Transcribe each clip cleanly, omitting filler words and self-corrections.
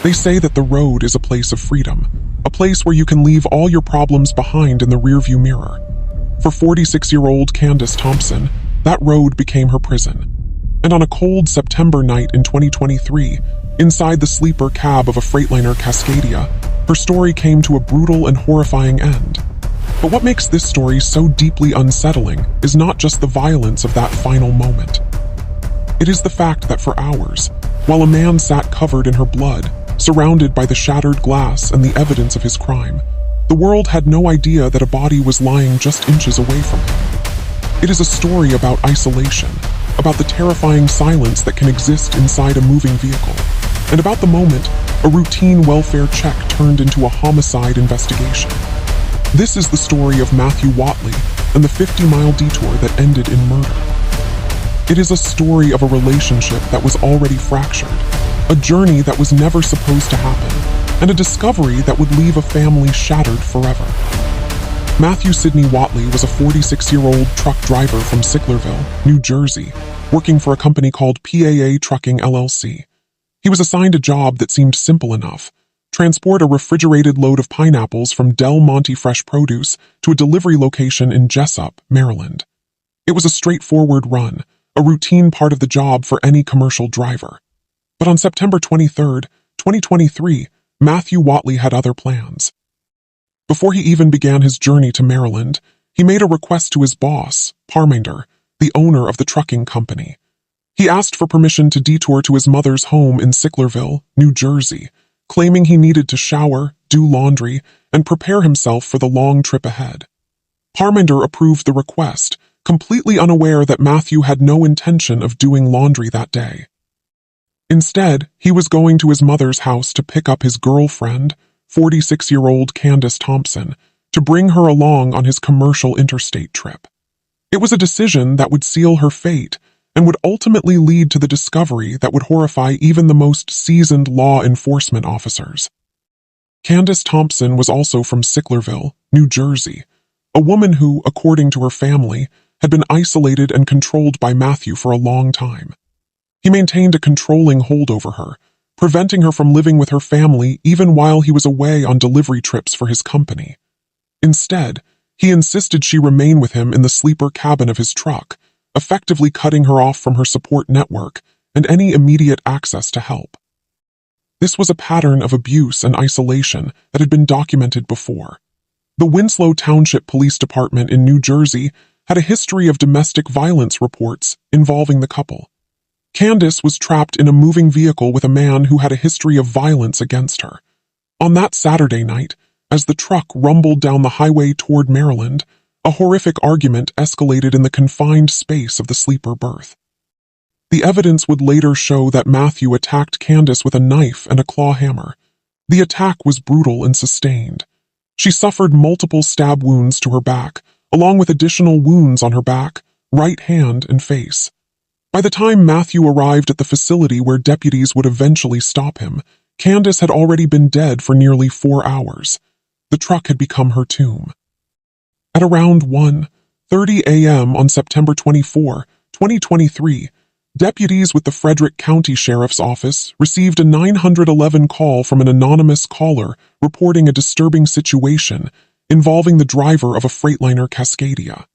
They say that the road is a place of freedom, a place where you can leave all your problems behind in the rearview mirror. For 46-year-old Candice Thompson, that road became her prison. And on a cold September night in 2023, inside the sleeper cab of a Freightliner Cascadia, her story came to a brutal and horrifying end. But what makes this story so deeply unsettling is not just the violence of that final moment. It is the fact that for hours, while a man sat covered in her blood, surrounded by the shattered glass and the evidence of his crime, the world had no idea that a body was lying just inches away from him. It is a story about isolation, about the terrifying silence that can exist inside a moving vehicle, and about the moment a routine welfare check turned into a homicide investigation. This is the story of Matthew Watley and the 50-mile detour that ended in murder. It is a story of a relationship that was already fractured, a journey that was never supposed to happen, and a discovery that would leave a family shattered forever. Matthew Sidney Watley was a 46-year-old truck driver from Sicklerville, New Jersey, working for a company called PAA Trucking LLC. He was assigned a job that seemed simple enough: transport a refrigerated load of pineapples from Monte Fresh Produce to a delivery location in Jessup, Maryland. It was a straightforward run, a routine part of the job for any commercial driver. But on September 23, 2023, Matthew Watley had other plans. Before he even began his journey to Maryland, he made a request to his boss, Parminder, the owner of the trucking company. He asked for permission to detour to his mother's home in Sicklerville, New Jersey, claiming he needed to shower, do laundry, and prepare himself for the long trip ahead. Parminder approved the request, completely unaware that Matthew had no intention of doing laundry that day. Instead, he was going to his mother's house to pick up his girlfriend, 46-year-old Candice Thompson, to bring her along on his commercial interstate trip. It was a decision that would seal her fate and would ultimately lead to the discovery that would horrify even the most seasoned law enforcement officers. Candice Thompson was also from Sicklerville, New Jersey, a woman who, according to her family, had been isolated and controlled by Matthew for a long time. He maintained a controlling hold over her, preventing her from living with her family even while he was away on delivery trips for his company. Instead, he insisted she remain with him in the sleeper cabin of his truck, effectively cutting her off from her support network and any immediate access to help. This was a pattern of abuse and isolation that had been documented before. The Winslow Township Police Department in New Jersey had a history of domestic violence reports involving the couple. Candice was trapped in a moving vehicle with a man who had a history of violence against her. On that Saturday night, as the truck rumbled down the highway toward Maryland, a horrific argument escalated in the confined space of the sleeper berth. The evidence would later show that Matthew attacked Candice with a knife and a claw hammer. The attack was brutal and sustained. She suffered multiple stab wounds to her back, along with additional wounds on her back, right hand, and face. By the time Matthew arrived at the facility where deputies would eventually stop him, Candice had already been dead for nearly 4 hours. The truck had become her tomb. At around 1:30 a.m. on September 24, 2023, deputies with the Frederick County Sheriff's Office received a 911 call from an anonymous caller reporting a disturbing situation involving the driver of a Freightliner Cascadia.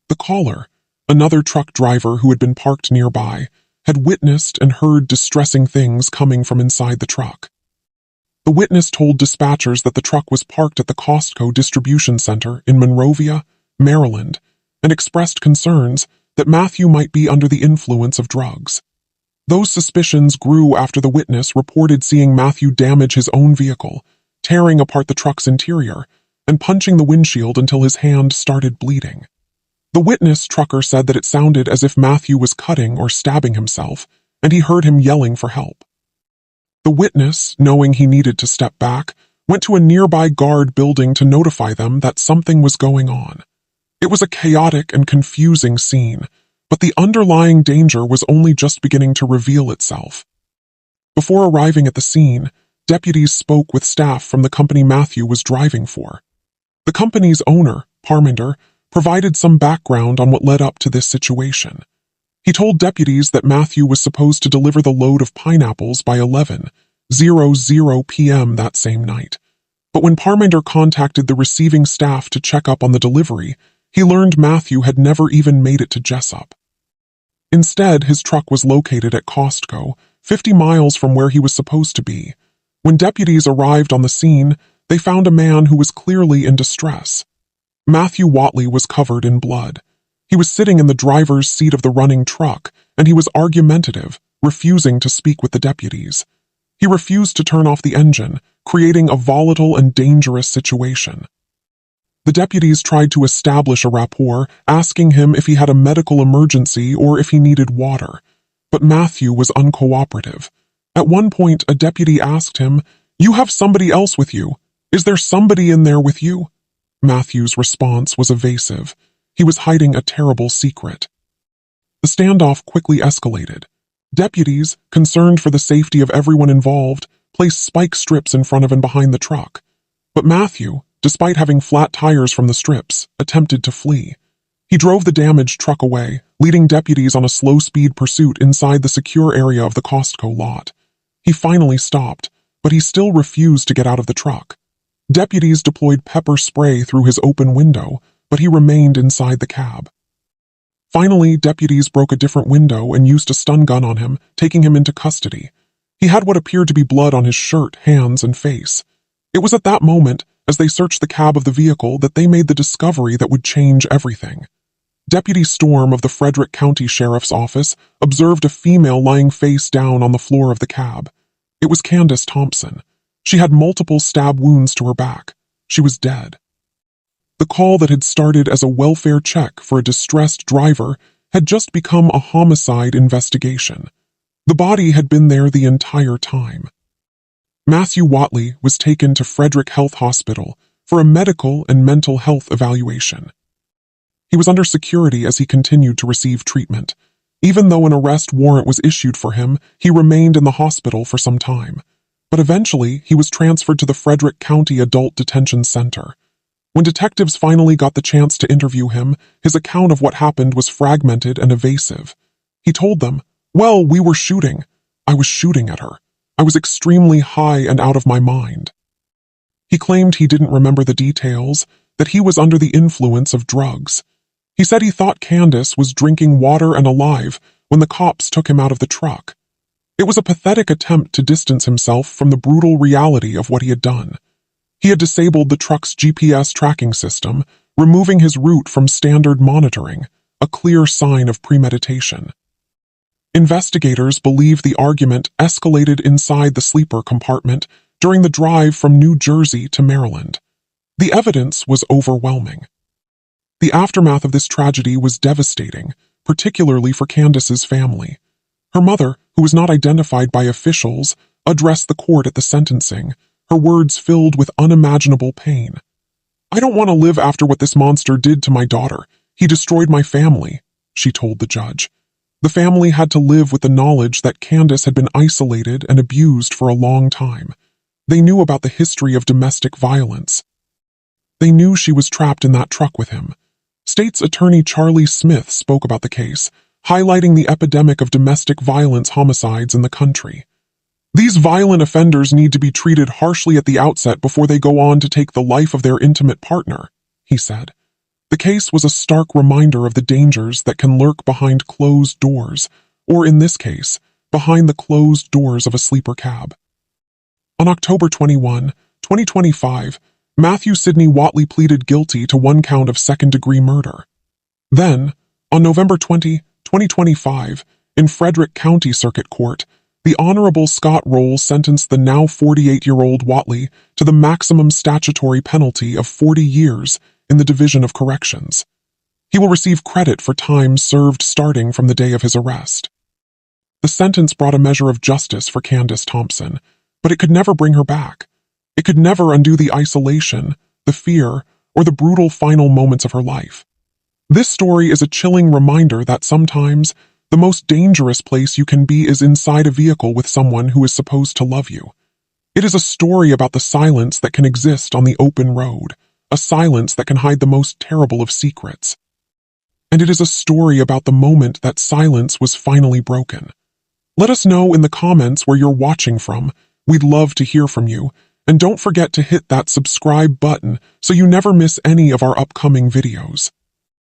The caller, another truck driver who had been parked nearby, had witnessed and heard distressing things coming from inside the truck. The witness told dispatchers that the truck was parked at the Costco distribution center in Monrovia, Maryland, and expressed concerns that Matthew might be under the influence of drugs. Those suspicions grew after the witness reported seeing Matthew damage his own vehicle, tearing apart the truck's interior, and punching the windshield until his hand started bleeding. The witness trucker said that it sounded as if Matthew was cutting or stabbing himself, and he heard him yelling for help. The witness, knowing he needed to step back, went to a nearby guard building to notify them that something was going on. It was a chaotic and confusing scene, but the underlying danger was only just beginning to reveal itself. Before arriving at the scene, deputies spoke with staff from the company Matthew was driving for. The company's owner, Parminder, provided some background on what led up to this situation. He told deputies that Matthew was supposed to deliver the load of pineapples by 11, 11:00 p.m. that same night. But when Parminder contacted the receiving staff to check up on the delivery, he learned Matthew had never even made it to Jessup. Instead, his truck was located at Costco, 50 miles from where he was supposed to be. When deputies arrived on the scene, they found a man who was clearly in distress. Matthew Watley was covered in blood. He was sitting in the driver's seat of the running truck, and he was argumentative, refusing to speak with the deputies. He refused to turn off the engine, creating a volatile and dangerous situation. The deputies tried to establish a rapport, asking him if he had a medical emergency or if he needed water. But Matthew was uncooperative. At one point, a deputy asked him, "You have somebody else with you. Is there somebody in there with you?" Matthew's response was evasive. He was hiding a terrible secret. The standoff quickly escalated. Deputies, concerned for the safety of everyone involved, placed spike strips in front of and behind the truck. But Matthew, despite having flat tires from the strips, attempted to flee. He drove the damaged truck away, leading deputies on a slow-speed pursuit inside the secure area of the Costco lot. He finally stopped, but he still refused to get out of the truck. Deputies deployed pepper spray through his open window, but he remained inside the cab. Finally, deputies broke a different window and used a stun gun on him, taking him into custody. He had what appeared to be blood on his shirt, hands, and face. It was at that moment, as they searched the cab of the vehicle, that they made the discovery that would change everything. Deputy Storm of the Frederick County Sheriff's Office observed a female lying face down on the floor of the cab. It was Candice Thompson. She had multiple stab wounds to her back. She was dead. The call that had started as a welfare check for a distressed driver had just become a homicide investigation. The body had been there the entire time. Matthew Watley was taken to Frederick Health Hospital for a medical and mental health evaluation. He was under security as he continued to receive treatment. Even though an arrest warrant was issued for him, he remained in the hospital for some time. But eventually, he was transferred to the Frederick County Adult Detention Center. When detectives finally got the chance to interview him, his account of what happened was fragmented and evasive. He told them, "Well, we were shooting. I was shooting at her. I was extremely high and out of my mind." He claimed he didn't remember the details, that he was under the influence of drugs. He said he thought Candice was drinking water and alive when the cops took him out of the truck. It was a pathetic attempt to distance himself from the brutal reality of what he had done. He had disabled the truck's GPS tracking system, removing his route from standard monitoring, a clear sign of premeditation. Investigators believe the argument escalated inside the sleeper compartment during the drive from New Jersey to Maryland. The evidence was overwhelming. The aftermath of this tragedy was devastating, particularly for Candice's family. Her mother, who was not identified by officials, addressed the court at the sentencing, her words filled with unimaginable pain. "I don't want to live after what this monster did to my daughter. He destroyed my family," she told the judge. The family had to live with the knowledge that Candice had been isolated and abused for a long time. They knew about the history of domestic violence. They knew she was trapped in that truck with him. State's Attorney Charlie Smith spoke about the case, highlighting the epidemic of domestic violence homicides in the country. "These violent offenders need to be treated harshly at the outset before they go on to take the life of their intimate partner," he said. The case was a stark reminder of the dangers that can lurk behind closed doors, or in this case, behind the closed doors of a sleeper cab. On October 21, 2025, Matthew Sidney Watley pleaded guilty to one count of second-degree murder. Then, on November 20, 2025, in Frederick County Circuit Court, the Honorable Scott Roll sentenced the now 48-year-old Watley to the maximum statutory penalty of 40 years in the Division of Corrections. He will receive credit for time served starting from the day of his arrest. The sentence brought a measure of justice for Candice Thompson, but it could never bring her back. It could never undo the isolation, the fear, or the brutal final moments of her life. This story is a chilling reminder that sometimes the most dangerous place you can be is inside a vehicle with someone who is supposed to love you. It is a story about the silence that can exist on the open road, a silence that can hide the most terrible of secrets. And it is a story about the moment that silence was finally broken. Let us know in the comments where you're watching from. We'd love to hear from you, and don't forget to hit that subscribe button so you never miss any of our upcoming videos.